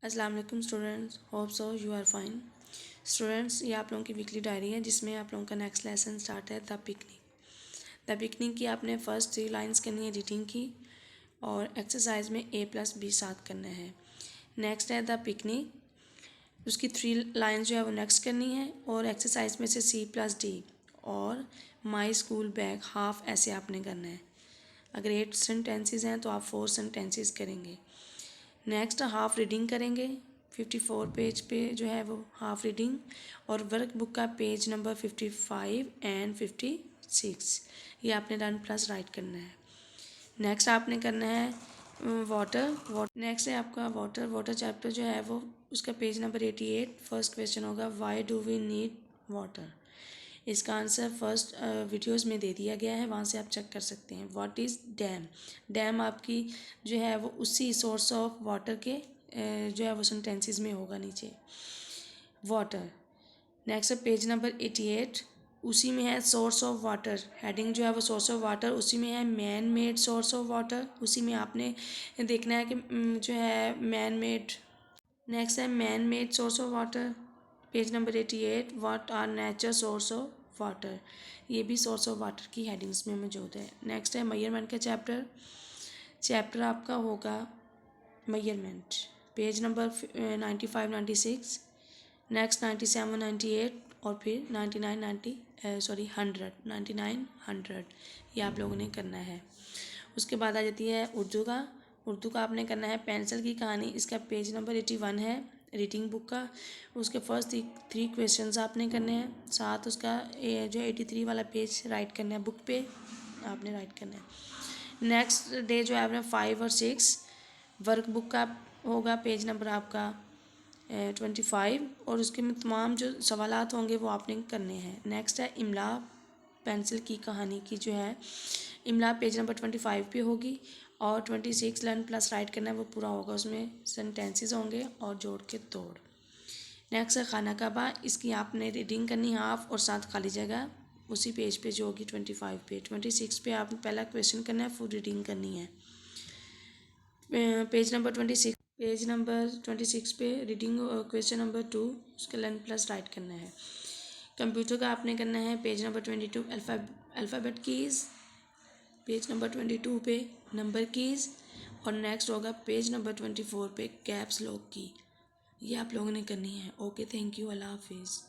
अस्सलाम वालेकुम students, hope so you are fine. Students, ये आप लोगों की वीकली डायरी है जिसमें आप लोगों का नेक्स्ट लेसन स्टार्ट है द पिकनिक। द पिकनिक की आपने फर्स्ट 3 लाइंस करनी है रीडिंग की और एक्सरसाइज में A+B साथ करना है। नेक्स्ट है द पिकनिक, उसकी 3 लाइंस जो है वो नेक्स्ट करनी है और एक्सरसाइज में से C+D और माई स्कूल बैग हाफ ऐसे आपने करना है। अगर 8 सेंटेंसेस हैं तो आप 4 सेंटेंसेस करेंगे। नेक्स्ट हाफ रीडिंग करेंगे 54 पेज पे जो है वो हाफ रीडिंग और वर्क बुक का पेज नंबर 55 एंड 56 ये आपने रन प्लस राइट करना है। नेक्स्ट आपने करना है वाटर नेक्स्ट है आपका वाटर चैप्टर जो है वो उसका पेज नंबर 88 फर्स्ट क्वेश्चन होगा why do we need water. इसका आंसर फर्स्ट वीडियोस में दे दिया गया है, वहाँ से आप चेक कर सकते हैं। What is dam. डैम आपकी जो है वो उसी सोर्स ऑफ वाटर के जो है वो सेंटेंसेस में होगा नीचे वाटर। नेक्स्ट है पेज नंबर 88, उसी में है सोर्स ऑफ वाटर। हेडिंग जो है वो सोर्स ऑफ वाटर, उसी में है man made source of water. उसी में आपने देखना है कि जो है मैन मेड। नेक्स्ट है man made source of water, page number 88 what are nature source of water. ये भी सोर्स ऑफ वाटर की हेडिंग्स में मौजूद है। नेक्स्ट है मेजरमेंट का चैप्टर आपका होगा मेजरमेंट, पेज नंबर 95 96, नेक्स्ट 97 98 और फिर 100 ये आप लोगों ने करना है। उसके बाद आ जाती है उर्दू का आपने करना है पेंसिल की कहानी। इसका पेज नंबर 81 है रीडिंग बुक का। उसके फर्स्ट 3 क्वेश्चंस आपने करने हैं, साथ उसका जो 83 वाला पेज राइट करना है, बुक पे आपने राइट करना है। नेक्स्ट डे जो है आपने 5 और 6 वर्क बुक का होगा, पेज नंबर आपका 25 और उसके में तमाम जो सवालात होंगे वो आपने करने हैं। नेक्स्ट है इमला पेंसिल की कहानी की जो है इमला पेज नंबर 25 पे होगी और 26 लर्न प्लस राइट करना है वो पूरा होगा, उसमें सेंटेंसेस होंगे और जोड़ के तोड़। नेक्स्ट है खाना काबा, इसकी आपने रीडिंग करनी हाफ और साथ खाली जगह उसी पेज पे जो होगी 25 पे। 26 पे आपने पहला क्वेश्चन करना है, फुल रीडिंग करनी है। पेज नंबर 26 पे रीडिंग क्वेश्चन नंबर 2 उसका लर्न प्लस राइट करना है। कंप्यूटर का आपने करना है page number 22 alphabet keys, page number 22 पे नंबर कीज़ और नेक्स्ट होगा पेज नंबर 24 पे कैप्स लॉक की। ये आप लोगों ने करनी है। ओके, थैंक यू, अल्लाह हाफिज़।